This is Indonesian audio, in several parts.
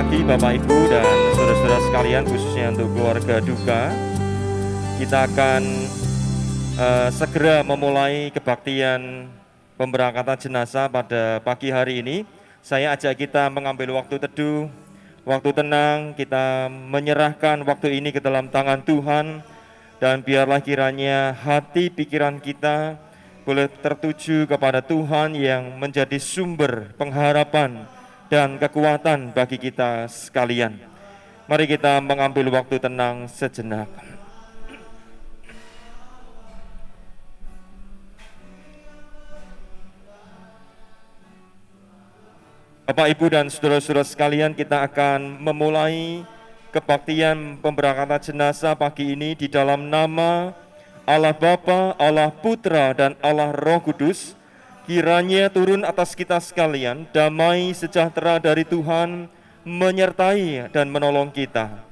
pagi Bapak Ibu dan saudara-saudara sekalian, khususnya untuk keluarga duka. Kita akan segera memulai kebaktian pemberangkatan jenazah pada pagi hari ini. Saya ajak kita mengambil waktu teduh, waktu tenang, kita menyerahkan waktu ini ke dalam tangan Tuhan, dan biarlah kiranya hati pikiran kita boleh tertuju kepada Tuhan yang menjadi sumber pengharapan dan kekuatan bagi kita sekalian. Mari kita mengambil waktu tenang sejenak. Bapak, Ibu, dan saudara-saudara sekalian, kita akan memulai kebaktian pemberangkatan jenazah pagi ini di dalam nama Allah Bapa, Allah Putra, dan Allah Roh Kudus. Kiranya turun atas kita sekalian damai sejahtera dari Tuhan menyertai dan menolong kita.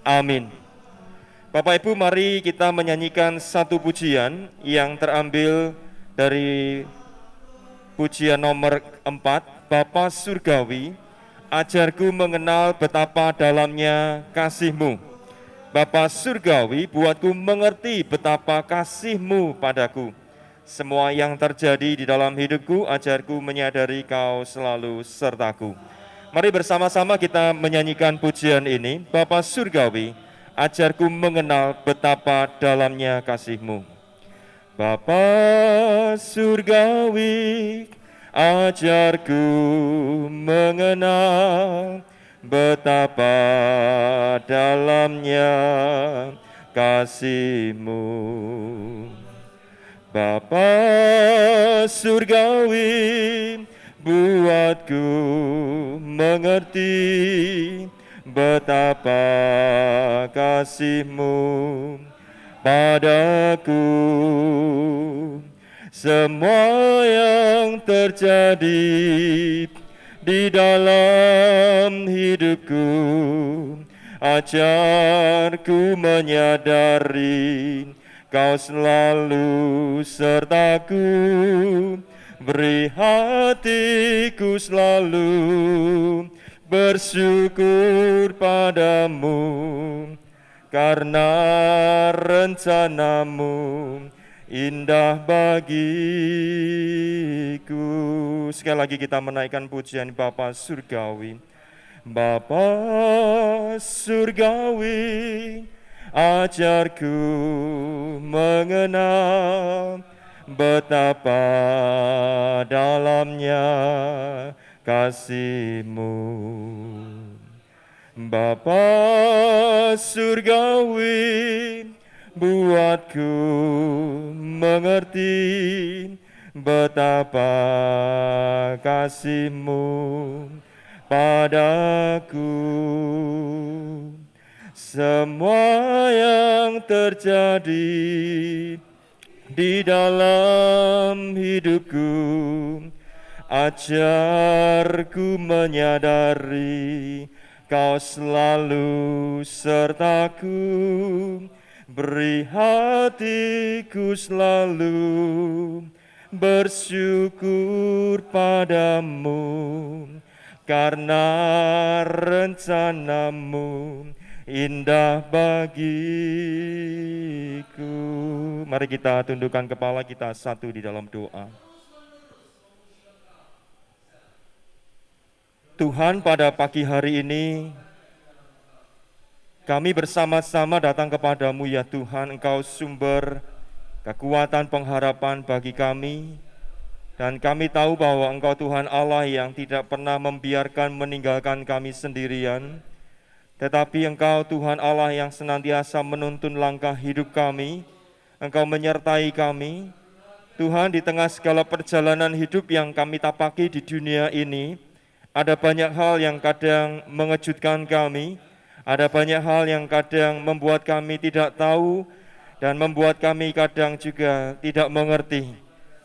Amin. Bapak Ibu, mari kita menyanyikan satu pujian yang terambil dari pujian nomor 4, Bapa Surgawi, ajarku mengenal betapa dalamnya kasih-Mu. Bapa Surgawi, buatku mengerti betapa kasih-Mu padaku. Semua yang terjadi di dalam hidupku, ajarku menyadari Kau selalu sertaku. Mari bersama-sama kita menyanyikan pujian ini. Bapa Surgawi, ajarku mengenal betapa dalamnya kasih-Mu. Bapa Surgawi, ajarku mengenal betapa dalamnya kasih-Mu. Bapa Surgawi, buatku mengerti betapa kasih-Mu padaku. Semua yang terjadi di dalam hidupku, ajarku menyadari Kau selalu sertaku. Beri hatiku selalu bersyukur padamu, karena rencanamu indah bagiku. Sekali lagi kita menaikkan pujian Bapa Surgawi. Bapa Surgawi, ajarku mengenal betapa dalamnya kasih-Mu. Bapa Surgawi, buatku mengerti betapa kasih-Mu padaku. Semua yang terjadi di dalam hidupku, ajarku menyadari Kau selalu sertaku. Beri hatiku selalu bersyukur padamu, karena rencanamu indah bagiku. Mari kita tundukkan kepala kita satu di dalam doa. Tuhan, pada pagi hari ini kami bersama-sama datang kepadamu ya Tuhan. Engkau sumber kekuatan pengharapan bagi kami, dan kami tahu bahwa Engkau Tuhan Allah yang tidak pernah membiarkan meninggalkan kami sendirian, tetapi Engkau Tuhan Allah yang senantiasa menuntun langkah hidup kami. Engkau menyertai kami Tuhan di tengah segala perjalanan hidup yang kami tapaki di dunia ini. Ada banyak hal yang kadang mengejutkan kami, ada banyak hal yang kadang membuat kami tidak tahu, dan membuat kami kadang juga tidak mengerti.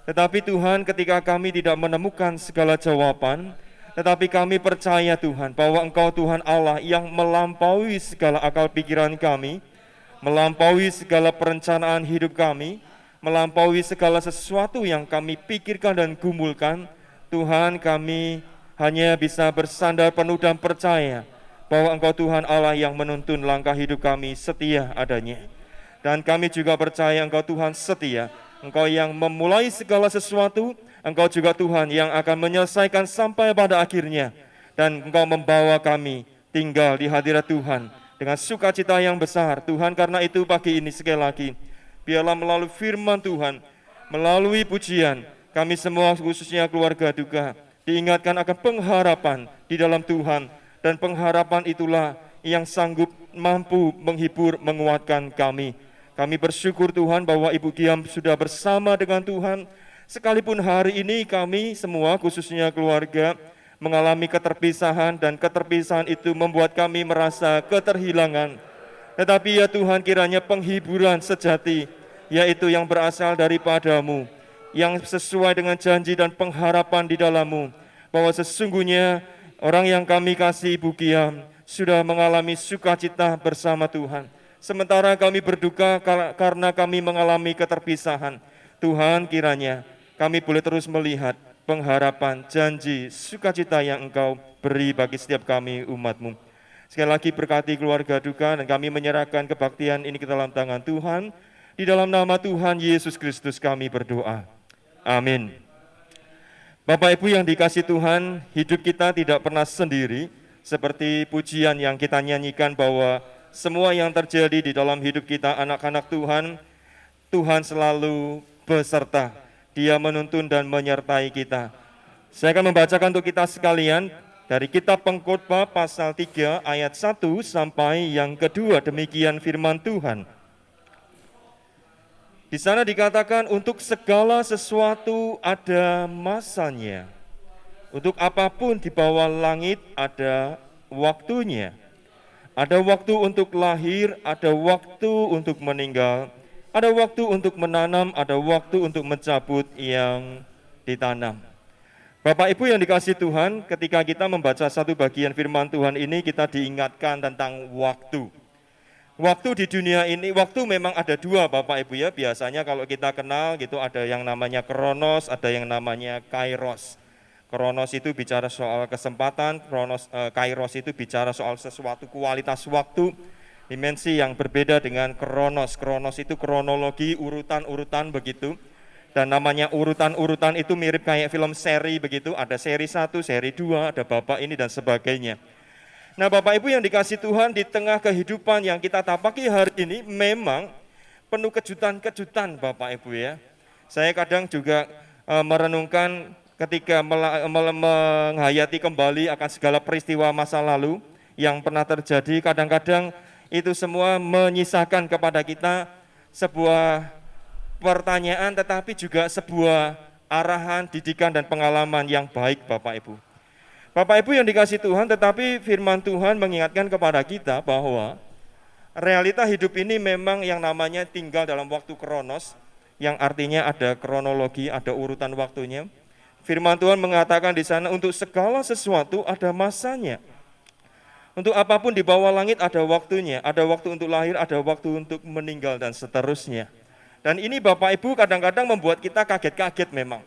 Tetapi Tuhan, ketika kami tidak menemukan segala jawaban, tetapi kami percaya Tuhan bahwa Engkau Tuhan Allah yang melampaui segala akal pikiran kami, melampaui segala perencanaan hidup kami, melampaui segala sesuatu yang kami pikirkan dan gumulkan. Tuhan, kami hanya bisa bersandar penuh dan percaya bahwa Engkau Tuhan Allah yang menuntun langkah hidup kami setia adanya. Dan kami juga percaya Engkau Tuhan setia, Engkau yang memulai segala sesuatu, Engkau juga Tuhan yang akan menyelesaikan sampai pada akhirnya. Dan Engkau membawa kami tinggal di hadirat Tuhan dengan sukacita yang besar. Tuhan, karena itu pagi ini sekali lagi, biarlah melalui firman Tuhan, melalui pujian, kami semua khususnya keluarga Duka diingatkan akan pengharapan di dalam Tuhan. Dan pengharapan itulah yang sanggup mampu menghibur, menguatkan kami. Kami bersyukur Tuhan bahwa Ibu Giam sudah bersama dengan Tuhan. Sekalipun hari ini kami semua khususnya keluarga mengalami keterpisahan dan keterpisahan itu membuat kami merasa keterhilangan. Tetapi ya Tuhan, kiranya penghiburan sejati, yaitu yang berasal daripada-Mu, yang sesuai dengan janji dan pengharapan di dalam-Mu, bahwa sesungguhnya orang yang kami kasih Ibu Giam sudah mengalami sukacita bersama Tuhan. Sementara kami berduka karena kami mengalami keterpisahan. Tuhan, kiranya kami boleh terus melihat pengharapan, janji, sukacita yang Engkau beri bagi setiap kami umat-Mu. Sekali lagi berkati keluarga Duka dan kami menyerahkan kebaktian ini ke dalam tangan Tuhan. Di dalam nama Tuhan Yesus Kristus kami berdoa. Amin. Bapak Ibu yang dikasihi Tuhan, hidup kita tidak pernah sendiri. Seperti pujian yang kita nyanyikan bahwa semua yang terjadi di dalam hidup kita anak-anak Tuhan, Tuhan selalu beserta. Dia menuntun dan menyertai kita. Saya akan membacakan untuk kita sekalian dari kitab Pengkhotbah pasal 3 ayat 1 sampai yang kedua, demikian firman Tuhan. Di sana dikatakan untuk segala sesuatu ada masanya. Untuk apapun di bawah langit ada waktunya. Ada waktu untuk lahir, ada waktu untuk meninggal, ada waktu untuk menanam, ada waktu untuk mencabut yang ditanam. Bapak Ibu yang dikasihi Tuhan, ketika kita membaca satu bagian firman Tuhan ini, kita diingatkan tentang waktu. Waktu di dunia ini, waktu memang ada dua Bapak Ibu ya, biasanya kalau kita kenal gitu ada yang namanya kronos, ada yang namanya kairos. Kronos itu bicara soal kesempatan, kairos itu bicara soal sesuatu kualitas waktu, dimensi yang berbeda dengan kronos. Kronos itu kronologi, urutan-urutan begitu. Dan namanya urutan-urutan itu mirip kayak film seri begitu, ada seri 1, seri 2, ada bapak ini dan sebagainya. Nah Bapak Ibu yang dikasihi Tuhan, di tengah kehidupan yang kita tapaki hari ini memang penuh kejutan-kejutan Bapak Ibu ya. Saya kadang juga merenungkan ketika menghayati kembali akan segala peristiwa masa lalu yang pernah terjadi, kadang-kadang itu semua menyisakan kepada kita sebuah pertanyaan tetapi juga sebuah arahan, didikan dan pengalaman yang baik Bapak Ibu. Bapak Ibu yang dikasihi Tuhan, tetapi firman Tuhan mengingatkan kepada kita bahwa realita hidup ini memang yang namanya tinggal dalam waktu kronos, yang artinya ada kronologi, ada urutan waktunya. Firman Tuhan mengatakan di sana untuk segala sesuatu ada masanya. Untuk apapun di bawah langit ada waktunya, ada waktu untuk lahir, ada waktu untuk meninggal dan seterusnya. Dan ini Bapak Ibu kadang-kadang membuat kita kaget-kaget memang.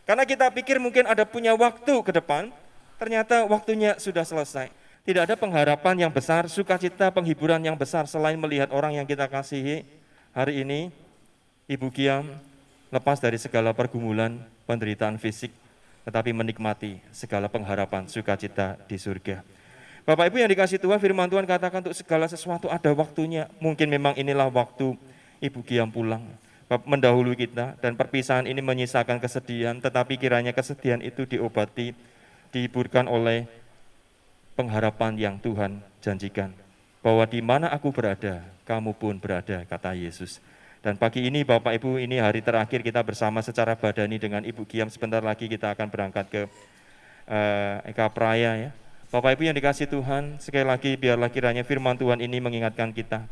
Karena kita pikir mungkin ada punya waktu ke depan, ternyata waktunya sudah selesai. Tidak ada pengharapan yang besar, sukacita, penghiburan yang besar selain melihat orang yang kita kasihi. Hari ini Ibu Giam lepas dari segala pergumulan, penderitaan fisik, tetapi menikmati segala pengharapan sukacita di surga. Bapak Ibu yang dikasihi Tuhan, firman Tuhan katakan untuk segala sesuatu ada waktunya. Mungkin memang inilah waktu Ibu Giam pulang, mendahului kita, dan perpisahan ini menyisakan kesedihan, tetapi kiranya kesedihan itu diobati, dihiburkan oleh pengharapan yang Tuhan janjikan. Bahwa di mana aku berada, kamu pun berada, kata Yesus. Dan pagi ini Bapak Ibu, ini hari terakhir kita bersama secara badani dengan Ibu Giam. Sebentar lagi kita akan berangkat ke Eka Praya ya. Bapak Ibu yang dikasihi Tuhan, sekali lagi biarlah kiranya firman Tuhan ini mengingatkan kita.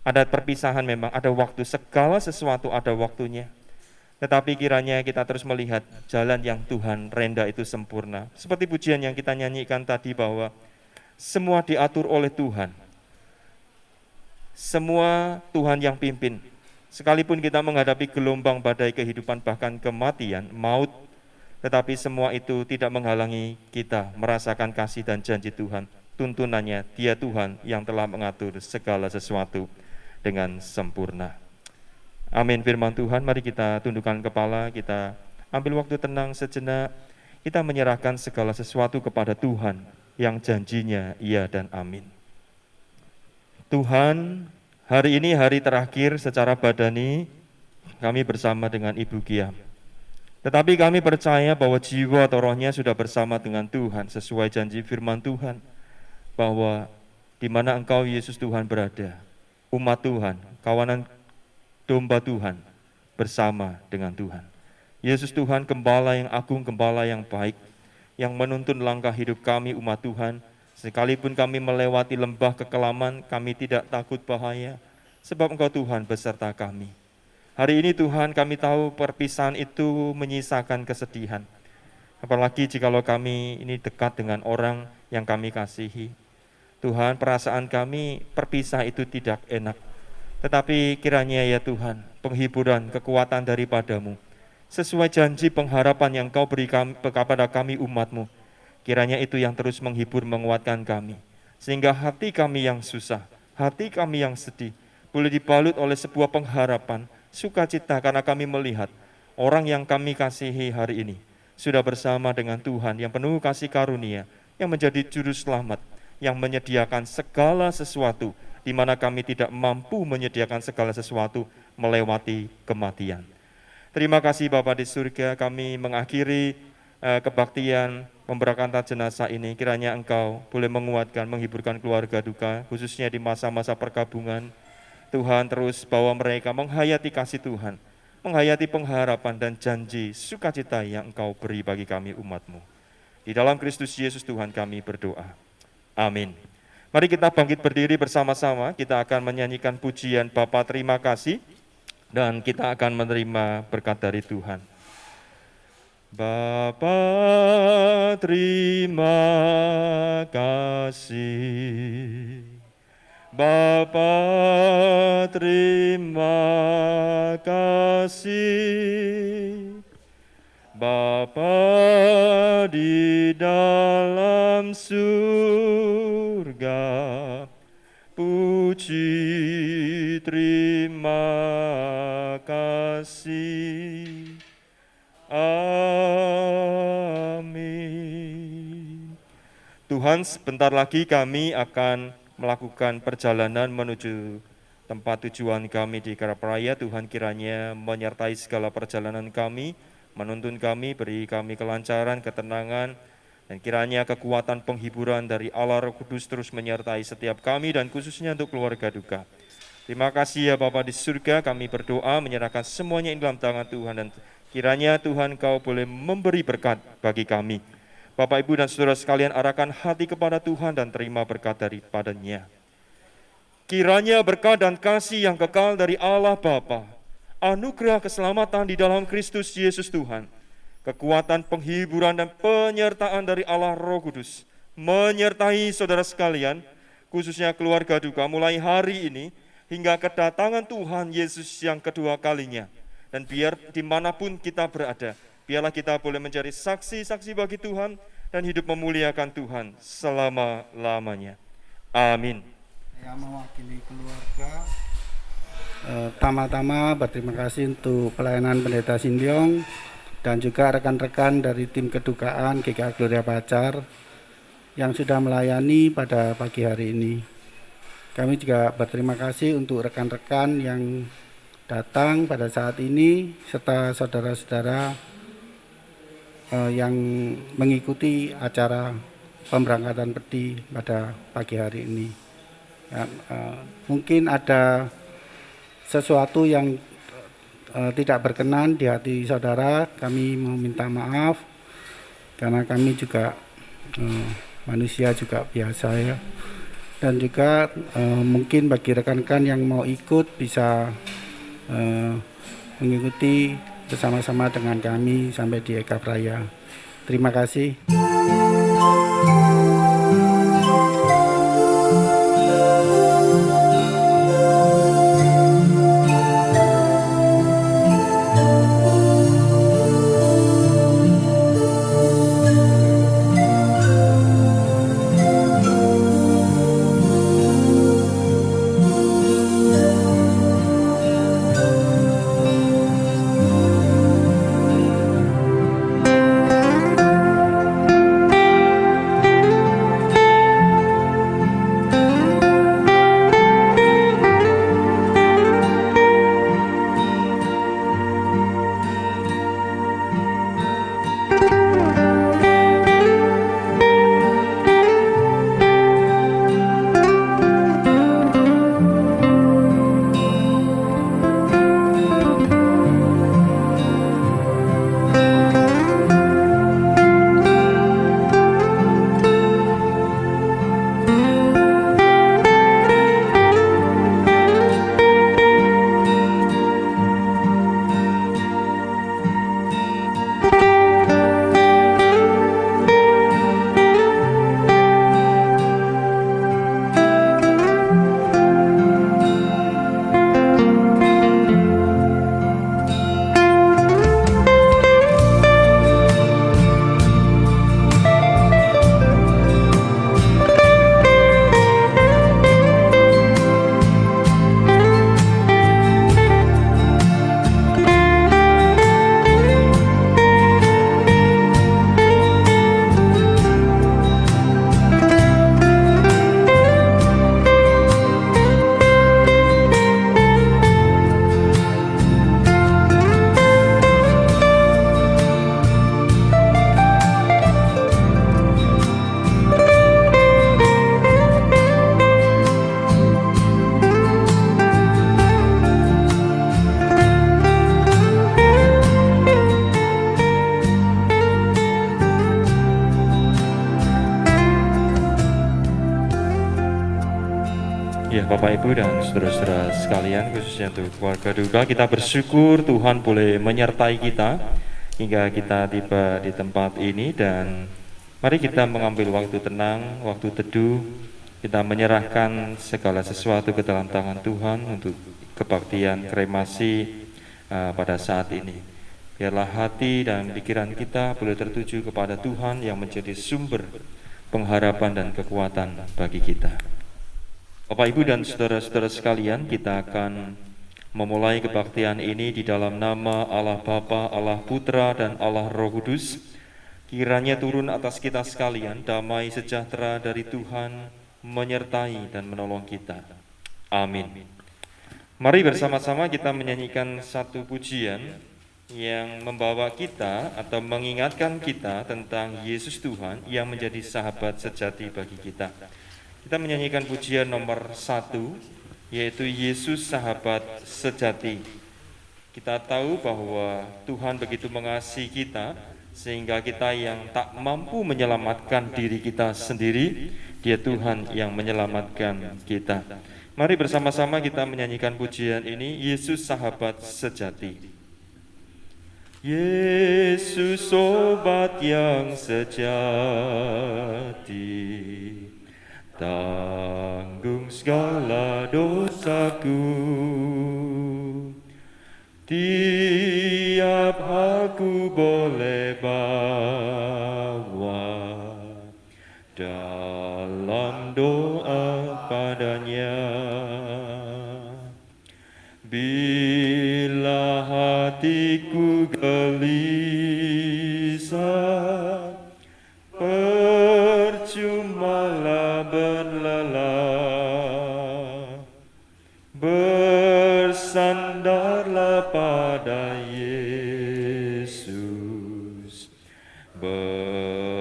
Ada perpisahan memang, ada waktu, segala sesuatu ada waktunya. Tetapi kiranya kita terus melihat jalan yang Tuhan renda itu sempurna. Seperti pujian yang kita nyanyikan tadi bahwa semua diatur oleh Tuhan. Semua Tuhan yang pimpin. Sekalipun kita menghadapi gelombang badai kehidupan bahkan kematian, maut, tetapi semua itu tidak menghalangi kita merasakan kasih dan janji Tuhan tuntunannya. Dia Tuhan yang telah mengatur segala sesuatu dengan sempurna. Amin. Firman Tuhan, mari kita tundukkan kepala, kita ambil waktu tenang sejenak, kita menyerahkan segala sesuatu kepada Tuhan yang janjinya iya dan amin. Tuhan, hari ini hari terakhir secara badani kami bersama dengan Ibu Gia. Tetapi kami percaya bahwa jiwa atau rohnya sudah bersama dengan Tuhan sesuai janji firman Tuhan, bahwa di mana Engkau Yesus Tuhan berada, umat Tuhan, kawanan domba Tuhan bersama dengan Tuhan. Yesus Tuhan, gembala yang agung, gembala yang baik, yang menuntun langkah hidup kami umat Tuhan. Sekalipun kami melewati lembah kekelaman, kami tidak takut bahaya, sebab Engkau Tuhan beserta kami. Hari ini Tuhan, kami tahu perpisahan itu menyisakan kesedihan. Apalagi jikalau kami ini dekat dengan orang yang kami kasihi. Tuhan, perasaan kami perpisah itu tidak enak. Tetapi kiranya ya Tuhan, penghiburan, kekuatan daripada-Mu, sesuai janji pengharapan yang Kau berikan kepada kami umat-Mu, kiranya itu yang terus menghibur, menguatkan kami, sehingga hati kami yang susah, hati kami yang sedih, boleh dibalut oleh sebuah pengharapan, sukacita karena kami melihat orang yang kami kasihi hari ini sudah bersama dengan Tuhan yang penuh kasih karunia, yang menjadi juru selamat, yang menyediakan segala sesuatu, di mana kami tidak mampu menyediakan segala sesuatu melewati kematian. Terima kasih Bapa di surga, kami mengakhiri kebaktian pemberangkatan jenazah ini. Kiranya Engkau boleh menguatkan, menghiburkan keluarga duka, khususnya di masa-masa perkabungan. Tuhan terus bawa mereka menghayati kasih Tuhan, menghayati pengharapan dan janji sukacita yang Engkau beri bagi kami umat-Mu. Di dalam Kristus Yesus Tuhan kami berdoa. Amin. Mari kita bangkit berdiri bersama-sama, kita akan menyanyikan pujian Bapa terima kasih, dan kita akan menerima berkat dari Tuhan. Bapa terima kasih, Bapa terima kasih, Bapa di dalam surga, puji terima kasih. Amin. Tuhan, sebentar lagi kami akan melakukan perjalanan menuju tempat tujuan kami di Kerap Raya. Tuhan kiranya menyertai segala perjalanan kami, menuntun kami, beri kami kelancaran, ketenangan, dan kiranya kekuatan penghiburan dari Allah Roh Kudus terus menyertai setiap kami dan khususnya untuk keluarga duka. Terima kasih ya Bapa di surga, kami berdoa menyerahkan semuanya dalam tangan Tuhan, dan kiranya Tuhan Kau boleh memberi berkat bagi kami. Bapak, Ibu, dan saudara sekalian, arahkan hati kepada Tuhan dan terima berkat daripadanya. Kiranya berkat dan kasih yang kekal dari Allah Bapa, anugerah keselamatan di dalam Kristus Yesus Tuhan, kekuatan penghiburan dan penyertaan dari Allah Roh Kudus, menyertai saudara sekalian, khususnya keluarga duka mulai hari ini, hingga kedatangan Tuhan Yesus yang kedua kalinya. Dan biar dimanapun kita berada, biarlah kita boleh menjadi saksi-saksi bagi Tuhan dan hidup memuliakan Tuhan selama-lamanya. Amin. Yang mewakili keluarga, pertama-tama berterima kasih untuk pelayanan Pendeta Sintiong dan juga rekan-rekan dari tim kedukaan GKA Gloria Pacar yang sudah melayani pada pagi hari ini. Kami juga berterima kasih untuk rekan-rekan yang datang pada saat ini, serta saudara-saudara yang mengikuti acara pemberangkatan peti pada pagi hari ini. Ya, mungkin ada sesuatu yang tidak berkenan di hati saudara, kami meminta maaf, karena kami juga manusia juga biasa ya. Dan juga mungkin bagi rekan-rekan yang mau ikut bisa mengikuti bersama-sama dengan kami sampai di Eka Raya. Terima kasih. Bapak Ibu dan saudara-saudara sekalian, khususnya untuk keluarga duka, kita bersyukur Tuhan boleh menyertai kita hingga kita tiba di tempat ini, dan mari kita mengambil waktu tenang, waktu teduh, kita menyerahkan segala sesuatu ke dalam tangan Tuhan untuk kebaktian kremasi pada saat ini. Biarlah hati dan pikiran kita boleh tertuju kepada Tuhan yang menjadi sumber pengharapan dan kekuatan bagi kita. Bapak, Ibu, dan saudara-saudara sekalian, kita akan memulai kebaktian ini di dalam nama Allah Bapa, Allah Putra, dan Allah Roh Kudus. Kiranya turun atas kita sekalian damai sejahtera dari Tuhan menyertai dan menolong kita. Amin. Mari bersama-sama kita menyanyikan satu pujian yang membawa kita atau mengingatkan kita tentang Yesus Tuhan yang menjadi sahabat sejati bagi kita. Kita menyanyikan pujian nomor 1, yaitu Yesus Sahabat Sejati. Kita tahu bahwa Tuhan begitu mengasihi kita, sehingga kita yang tak mampu menyelamatkan diri kita sendiri, Dia Tuhan yang menyelamatkan kita. Mari bersama-sama kita menyanyikan pujian ini, Yesus Sahabat Sejati. Yesus obat yang sejati, tanggung segala dosaku. Tiap aku boleh bawa dalam doa padanya. Bila hatiku gelisah, percumalah berlelah, bersandarlah pada Yesus, berdoalah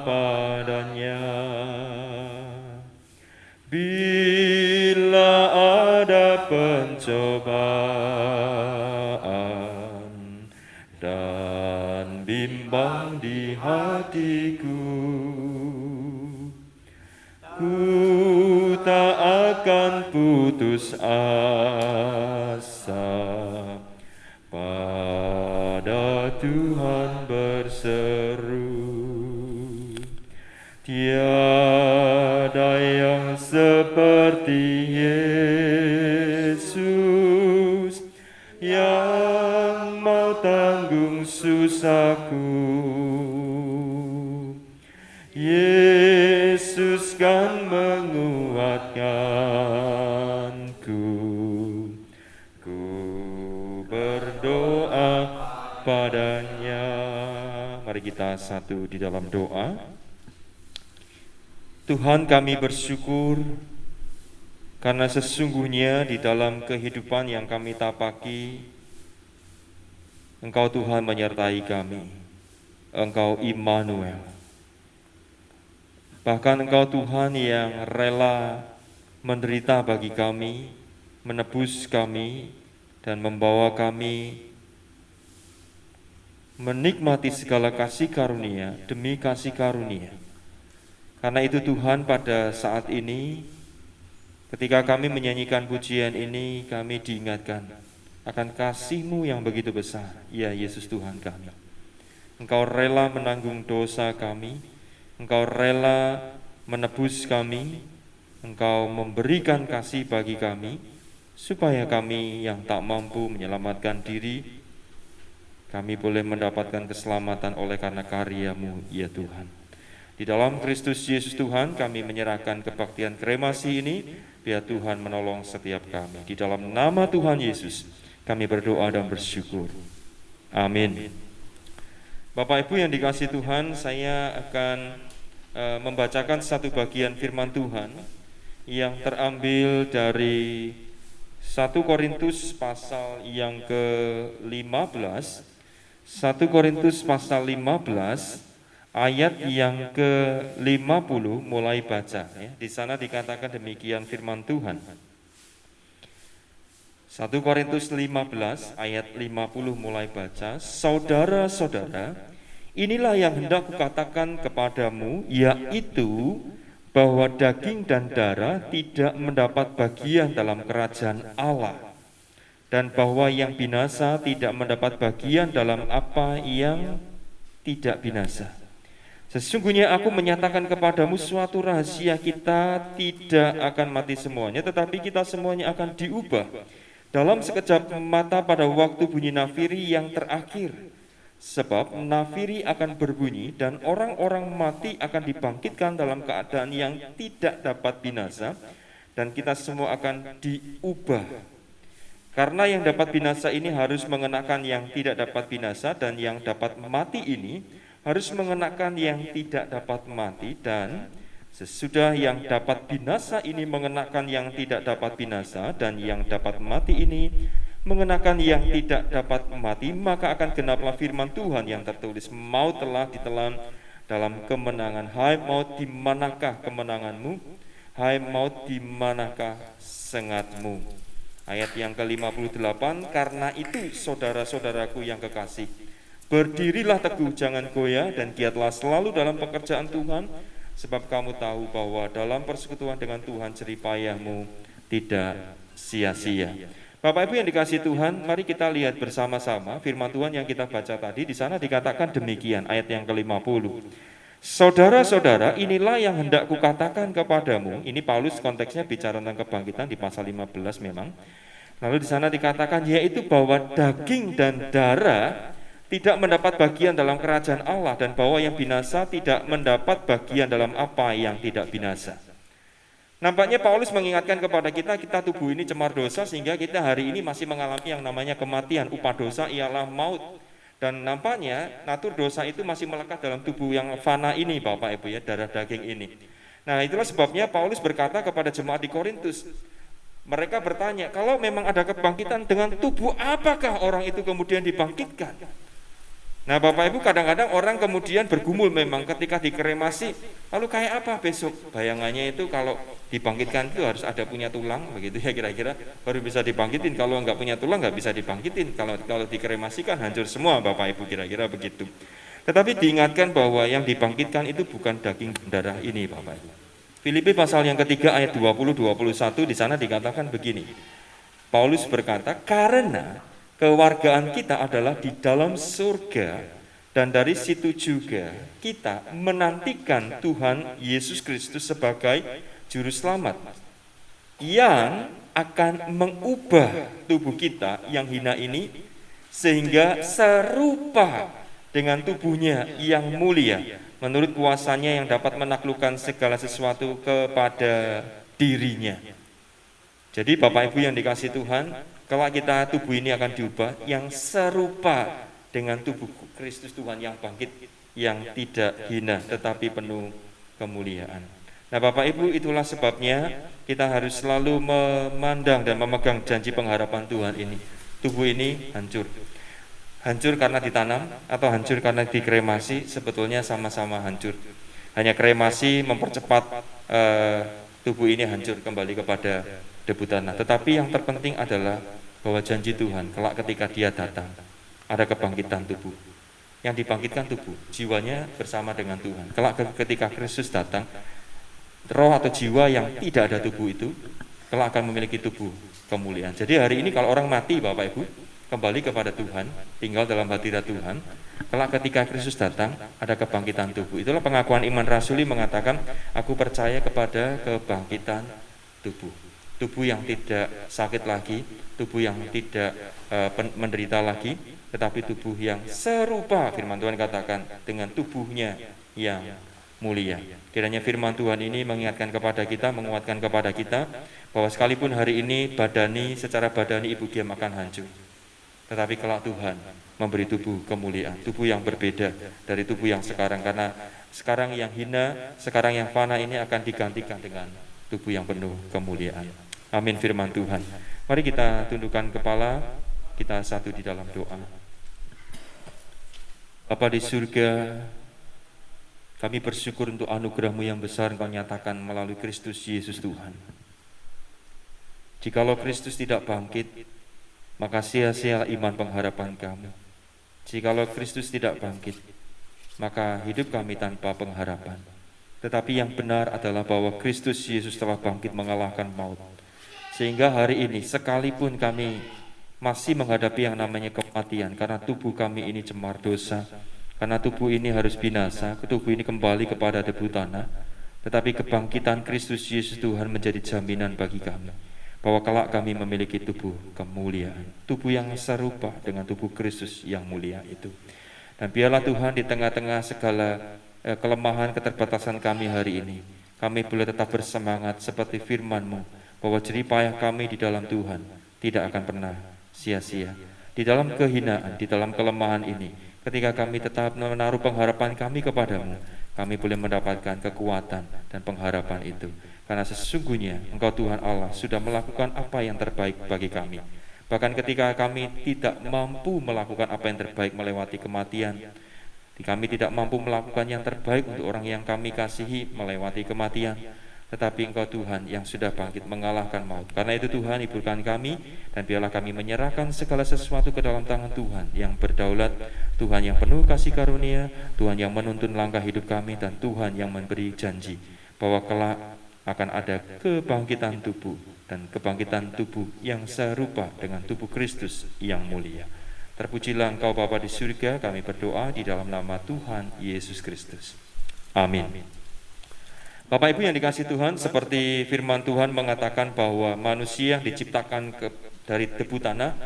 padanya. Bila ada pencobaan dan bimbang di hatiku, ku tak akan putus asa, pada Tuhan berseru. Tiada yang seperti Yesus yang mau tanggung susahku. Yesus kan menguatkanku. Ku berdoa padanya. Mari kita satu di dalam doa. Tuhan, kami bersyukur karena sesungguhnya di dalam kehidupan yang kami tapaki, Engkau Tuhan menyertai kami. Engkau Immanuel. Bahkan Engkau Tuhan yang rela menderita bagi kami, menebus kami, dan membawa kami menikmati segala kasih karunia demi kasih karunia. Karena itu Tuhan, pada saat ini ketika kami menyanyikan pujian ini, kami diingatkan akan kasih-Mu yang begitu besar, ya Yesus Tuhan kami. Engkau rela menanggung dosa kami, Engkau rela menebus kami, Engkau memberikan kasih bagi kami, supaya kami yang tak mampu menyelamatkan diri, kami boleh mendapatkan keselamatan oleh karena karya-Mu, ya Tuhan. Di dalam Kristus Yesus Tuhan, kami menyerahkan kebaktian kremasi ini, biar Tuhan menolong setiap kami. Di dalam nama Tuhan Yesus, kami berdoa dan bersyukur. Amin. Bapak Ibu yang dikasihi Tuhan, saya akan membacakan satu bagian firman Tuhan yang terambil dari 1 Korintus pasal yang ke-15, 1 Korintus pasal 15, ayat yang ke-50 mulai baca ya. Di sana dikatakan demikian firman Tuhan. 1 Korintus 15 ayat 50 mulai baca. Saudara-saudara, inilah yang hendak kukatakan kepadamu, yaitu bahwa daging dan darah tidak mendapat bagian dalam kerajaan Allah, dan bahwa yang binasa tidak mendapat bagian dalam apa yang tidak binasa. Sesungguhnya aku menyatakan kepadamu suatu rahasia, kita tidak akan mati semuanya, tetapi kita semuanya akan diubah dalam sekejap mata pada waktu bunyi nafiri yang terakhir. Sebab nafiri akan berbunyi dan orang-orang mati akan dibangkitkan dalam keadaan yang tidak dapat binasa, dan kita semua akan diubah. Karena yang dapat binasa ini harus mengenakan yang tidak dapat binasa, dan yang dapat mati ini harus mengenakan yang tidak dapat mati, dan sesudah yang dapat binasa ini mengenakan yang tidak dapat binasa, dan yang dapat mati ini mengenakan yang tidak dapat mati, maka akan genaplah firman Tuhan yang tertulis, maut telah ditelan dalam kemenangan. Hai maut, di manakah kemenanganmu? Hai maut, di manakah sengatmu? Ayat yang ke-58, karena itu saudara-saudaraku yang kekasih, berdirilah teguh, jangan goyah, dan giatlah selalu dalam pekerjaan Tuhan, sebab kamu tahu bahwa dalam persekutuan dengan Tuhan jerih payahmu tidak sia-sia. Bapak Ibu yang dikasihi Tuhan, mari kita lihat bersama-sama firman Tuhan yang kita baca tadi. Di sana dikatakan demikian, ayat yang ke-50. Saudara-saudara, inilah yang hendak kukatakan kepadamu. Ini Paulus konteksnya bicara tentang kebangkitan di pasal 15 memang. Lalu di sana dikatakan yaitu bahwa daging dan darah tidak mendapat bagian dalam kerajaan Allah, dan bahwa yang binasa tidak mendapat bagian dalam apa yang tidak binasa. Nampaknya Paulus mengingatkan kepada kita, kita tubuh ini cemar dosa sehingga kita hari ini masih mengalami yang namanya kematian. Upah dosa ialah maut. Dan nampaknya natur dosa itu masih melekat dalam tubuh yang fana ini, Bapak Ibu ya, darah daging ini. Nah, itulah sebabnya Paulus berkata kepada jemaat di Korintus. Mereka bertanya, kalau memang ada kebangkitan, dengan tubuh apakah orang itu kemudian dibangkitkan? Nah, Bapak Ibu, kadang-kadang orang kemudian bergumul memang ketika dikremasi, lalu kayak apa besok? Bayangannya itu kalau dibangkitkan itu harus ada punya tulang, begitu ya kira-kira, baru bisa dibangkitin. Kalau nggak punya tulang nggak bisa dibangkitin. Kalau dikremasi kan hancur semua, Bapak Ibu, kira-kira begitu. Tetapi diingatkan bahwa yang dibangkitkan itu bukan daging darah ini, Bapak Ibu. Filipi pasal yang ketiga ayat 20-21 di sana dikatakan begini. Paulus berkata, karena kewargaan kita adalah di dalam surga, dan dari situ juga kita menantikan Tuhan Yesus Kristus sebagai Juru Selamat, yang akan mengubah tubuh kita yang hina ini sehingga serupa dengan tubuhnya yang mulia, menurut kuasanya yang dapat menaklukkan segala sesuatu kepada dirinya. Jadi Bapak Ibu yang dikasihi Tuhan, kalau kita tubuh ini akan diubah yang serupa dengan tubuh Kristus Tuhan yang bangkit, yang tidak hina tetapi penuh kemuliaan. Nah Bapak Ibu, itulah sebabnya kita harus selalu memandang dan memegang janji pengharapan Tuhan ini. Tubuh ini hancur. Hancur karena ditanam atau hancur karena dikremasi, sebetulnya sama-sama hancur. Hanya kremasi mempercepat tubuh ini hancur kembali kepada debu tanah. Tetapi yang terpenting adalah bahwa janji Tuhan, kelak ketika Dia datang, ada kebangkitan tubuh. Yang dibangkitkan tubuh, jiwanya bersama dengan Tuhan. Kelak ketika Kristus datang, roh atau jiwa yang tidak ada tubuh itu, kelak akan memiliki tubuh kemuliaan. Jadi hari ini kalau orang mati, Bapak Ibu, kembali kepada Tuhan, tinggal dalam hadirat Tuhan, kelak ketika Kristus datang, ada kebangkitan tubuh. Itulah pengakuan iman rasuli mengatakan, aku percaya kepada kebangkitan tubuh. Tubuh yang tidak sakit lagi, tubuh yang tidak menderita lagi, tetapi tubuh yang serupa, firman Tuhan katakan, dengan tubuhnya yang mulia. Kiranya firman Tuhan ini mengingatkan kepada kita, menguatkan kepada kita, bahwa sekalipun hari ini secara badani Ibu Giam akan hancur, tetapi kelak Tuhan memberi tubuh kemuliaan, tubuh yang berbeda dari tubuh yang sekarang, karena sekarang yang hina, sekarang yang fana ini akan digantikan dengan tubuh yang penuh kemuliaan. Amin firman Tuhan. Mari kita tundukkan kepala, kita satu di dalam doa. Bapa di surga, kami bersyukur untuk anugerah-Mu yang besar Engkau nyatakan melalui Kristus Yesus Tuhan. Jikalau Kristus tidak bangkit, maka sia-sia iman pengharapan kami. Jikalau Kristus tidak bangkit, maka hidup kami tanpa pengharapan. Tetapi yang benar adalah bahwa Kristus Yesus telah bangkit mengalahkan maut. Sehingga hari ini sekalipun kami masih menghadapi yang namanya kematian, karena tubuh kami ini cemar dosa, karena tubuh ini harus binasa, tubuh ini kembali kepada debu tanah, tetapi kebangkitan Kristus Yesus Tuhan menjadi jaminan bagi kami, bahwa kelak kami memiliki tubuh kemuliaan, tubuh yang serupa dengan tubuh Kristus yang mulia itu. Dan biarlah Tuhan di tengah-tengah segala kelemahan keterbatasan kami hari ini, kami boleh tetap bersemangat seperti firman-Mu, bahwa jerih payah kami di dalam Tuhan tidak akan pernah sia-sia. Di dalam kehinaan, di dalam kelemahan ini, ketika kami tetap menaruh pengharapan kami kepadamu, kami boleh mendapatkan kekuatan dan pengharapan itu. Karena sesungguhnya Engkau Tuhan Allah sudah melakukan apa yang terbaik bagi kami. Bahkan ketika kami tidak mampu melakukan apa yang terbaik melewati kematian, kami tidak mampu melakukan yang terbaik untuk orang yang kami kasihi melewati kematian, tetapi Engkau Tuhan yang sudah bangkit mengalahkan maut. Karena itu Tuhan, hiburkan kami, dan biarlah kami menyerahkan segala sesuatu ke dalam tangan Tuhan yang berdaulat, Tuhan yang penuh kasih karunia, Tuhan yang menuntun langkah hidup kami, dan Tuhan yang memberi janji bahwa kelak akan ada kebangkitan tubuh, dan kebangkitan tubuh yang serupa dengan tubuh Kristus yang mulia. Terpujilah Engkau Bapa di surga, kami berdoa di dalam nama Tuhan Yesus Kristus. Amin. Bapak Ibu yang dikasihi Tuhan, seperti firman Tuhan mengatakan bahwa manusia yang diciptakan dari debu tanah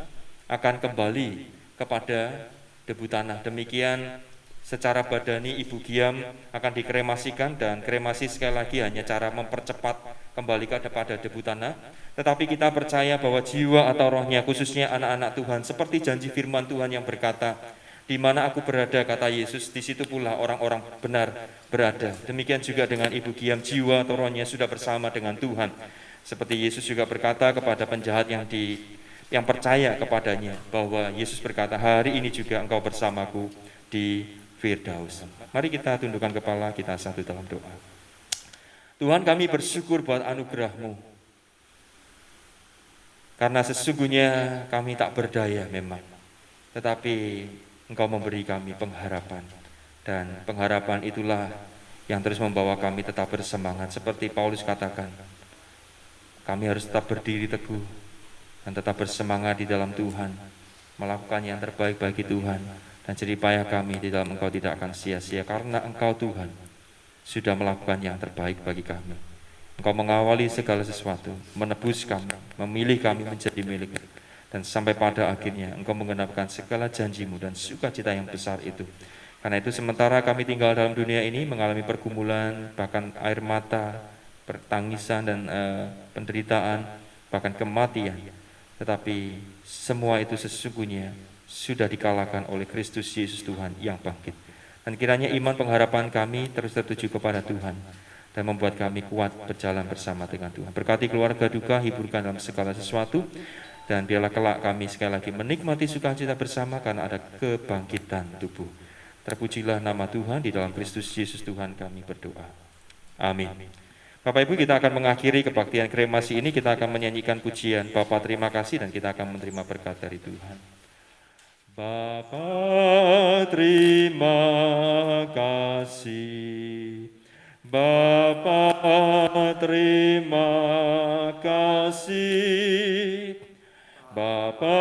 akan kembali kepada debu tanah. Demikian secara badani Ibu Giam akan dikremasikan, dan kremasi sekali lagi hanya cara mempercepat kembali kepada debu tanah. Tetapi kita percaya bahwa jiwa atau rohnya, khususnya anak-anak Tuhan, seperti janji firman Tuhan yang berkata, di mana aku berada, kata Yesus, di situ pula orang-orang benar berada. Demikian juga dengan Ibu Giam, jiwa atau rohnya sudah bersama dengan Tuhan. Seperti Yesus juga berkata kepada penjahat yang percaya kepadanya, bahwa Yesus berkata, hari ini juga engkau bersamaku di Firdaus. Mari kita tundukkan kepala, kita satu dalam doa. Tuhan, kami bersyukur buat anugerah-Mu, karena sesungguhnya kami tak berdaya memang, tetapi Engkau memberi kami pengharapan, dan pengharapan itulah yang terus membawa kami tetap bersemangat. Seperti Paulus katakan, kami harus tetap berdiri teguh dan tetap bersemangat di dalam Tuhan, melakukan yang terbaik bagi Tuhan, dan jerih payah kami di dalam Engkau tidak akan sia-sia, karena Engkau Tuhan sudah melakukan yang terbaik bagi kami. Engkau mengawali segala sesuatu, menebus kami, memilih kami menjadi milik-Mu, dan sampai pada akhirnya Engkau menggenapkan segala janji-Mu dan sukacita yang besar itu. Karena itu sementara kami tinggal dalam dunia ini mengalami pergumulan, bahkan air mata, pertangisan dan penderitaan, bahkan kematian, tetapi semua itu sesungguhnya sudah dikalahkan oleh Kristus Yesus Tuhan yang bangkit. Dan kiranya iman pengharapan kami terus tertuju kepada Tuhan, dan membuat kami kuat berjalan bersama dengan Tuhan. Berkati keluarga duka, hiburkan dalam segala sesuatu, dan biarlah kelak kami sekali lagi menikmati sukacita bersama karena ada kebangkitan tubuh. Terpujilah nama Tuhan, di dalam Kristus Yesus Tuhan kami berdoa. Amin. Bapak Ibu, kita akan mengakhiri kebaktian kremasi ini, kita akan menyanyikan pujian Bapa terima kasih, dan kita akan menerima berkat dari Tuhan. Bapa terima kasih, Bapa terima kasih, Bapa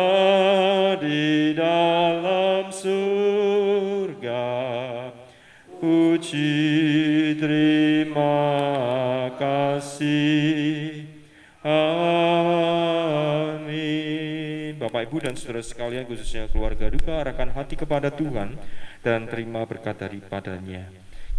di dalam surga, puji terima kasih. Amin. Bapak Ibu dan saudara sekalian, khususnya keluarga duka, arahkan hati kepada Tuhan dan terima berkat daripadanya.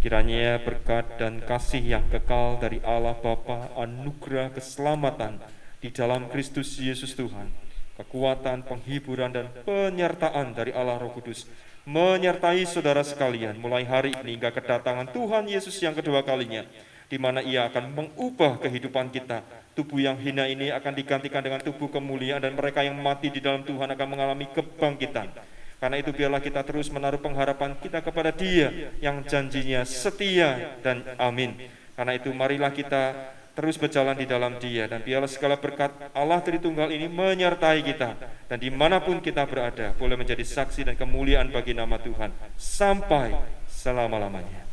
Kiranya berkat dan kasih yang kekal dari Allah Bapa, anugerah keselamatan di dalam Kristus Yesus Tuhan, kekuatan, penghiburan, dan penyertaan dari Allah Roh Kudus menyertai saudara sekalian mulai hari ini hingga kedatangan Tuhan Yesus yang kedua kalinya, di mana Ia akan mengubah kehidupan kita. Tubuh yang hina ini akan digantikan dengan tubuh kemuliaan, dan mereka yang mati di dalam Tuhan akan mengalami kebangkitan. Karena itu biarlah kita terus menaruh pengharapan kita kepada Dia yang janjinya setia dan amin. Karena itu marilah kita terus berjalan di dalam Dia, dan biarlah segala berkat Allah Tritunggal ini menyertai kita, dan dimanapun kita berada boleh menjadi saksi dan kemuliaan bagi nama Tuhan sampai selama-lamanya.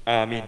Amin.